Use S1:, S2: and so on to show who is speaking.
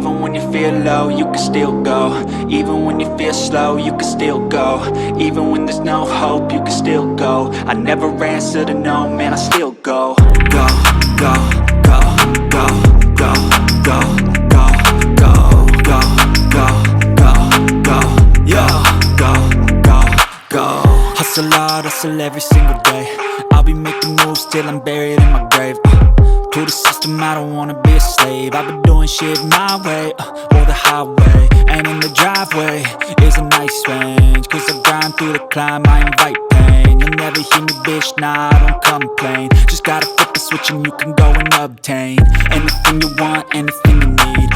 S1: Even when you feel low, you can still go. Even when you feel slow, you can still go. Even when there's no hope, you can still go. I never answer to no, man, I still go. Go, go, go, go, go, go, go, go, go, go, go, go, yo, go, go, go. Hustle hard, hustle every single day. I'll be making moves till I'm buried in my grave. To the system, I don't wanna be a slave. I've been doing shit my way, or the highway. And in the driveway is a nice range. Cause I grind through the climb, I invite pain. You'll never hear me, bitch, nah, I don't complain. Just gotta flip the switch and you can go and obtain anything you want, anything you need.